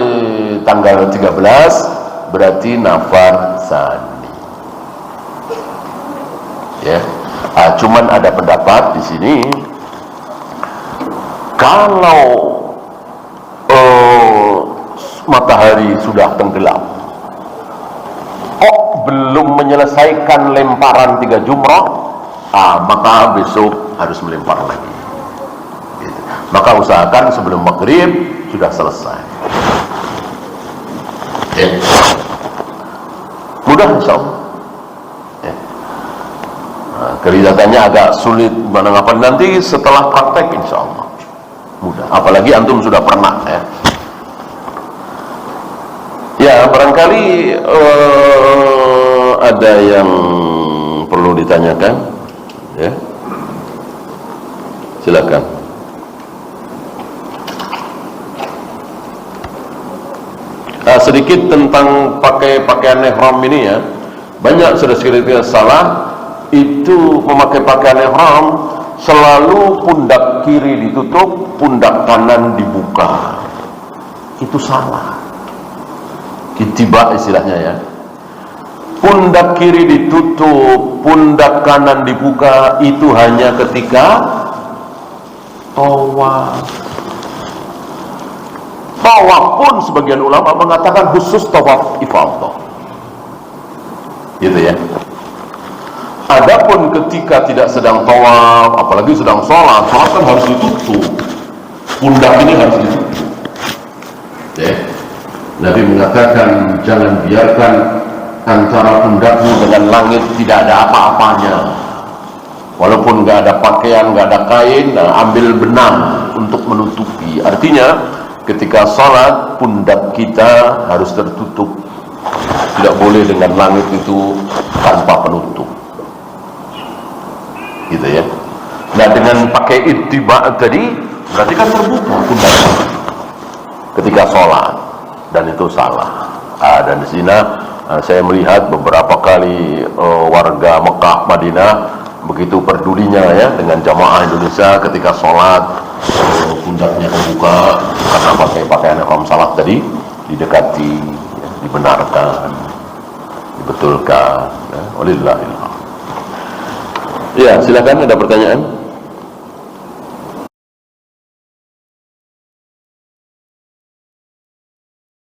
tanggal 13 berarti nafar tsani. Ya. Cuman ada pendapat di sini, kalau matahari sudah tenggelam, belum menyelesaikan lemparan 3 jumrah, maka besok harus melempar lagi. Gitu. Maka usahakan sebelum maghrib sudah selesai. Ya. Mudah insyaallah. Ya. Kelihatannya agak sulit menanggapan, nanti setelah praktek insyaallah mudah. Apalagi antum sudah pernah ya. Ya, barangkali ada yang perlu ditanyakan, ya. Silakan. Sedikit tentang pakai pakaian ihram ini ya. Banyak saudara-saudara salah itu memakai pakaian ihram selalu pundak kiri ditutup, pundak kanan dibuka. Itu salah. Ittiba istilahnya ya. pundak kiri ditutup, pundak kanan dibuka, itu hanya ketika tawaf. Tawaf pun sebagian ulama mengatakan khusus tawaf ifadah, gitu ya. Adapun ketika tidak sedang tawaf, apalagi sedang sholat kan harus ditutup, pundak ini harus ditutup. Ya. Nabi mengatakan jangan biarkan antara pundakmu dengan langit tidak ada apa-apanya. Walaupun nggak ada pakaian, nggak ada kain, nah, ambil benang untuk menutupi. Artinya ketika sholat pundak kita harus tertutup, tidak boleh dengan langit itu tanpa penutup. Gitu ya. Nah, dengan pakai ittiba tadi berarti kan terbuka pundak ketika sholat, dan itu salah. Dan di sini saya melihat beberapa kali warga Mekah, Madinah begitu pedulinya ya dengan jamaah Indonesia ketika sholat, pundaknya terbuka karena pakai pakaian ihram salat tadi, didekati, ya, dibenarkan, dibetulkan. Ya, walillahil hamd. Ya, silakan, ada pertanyaan?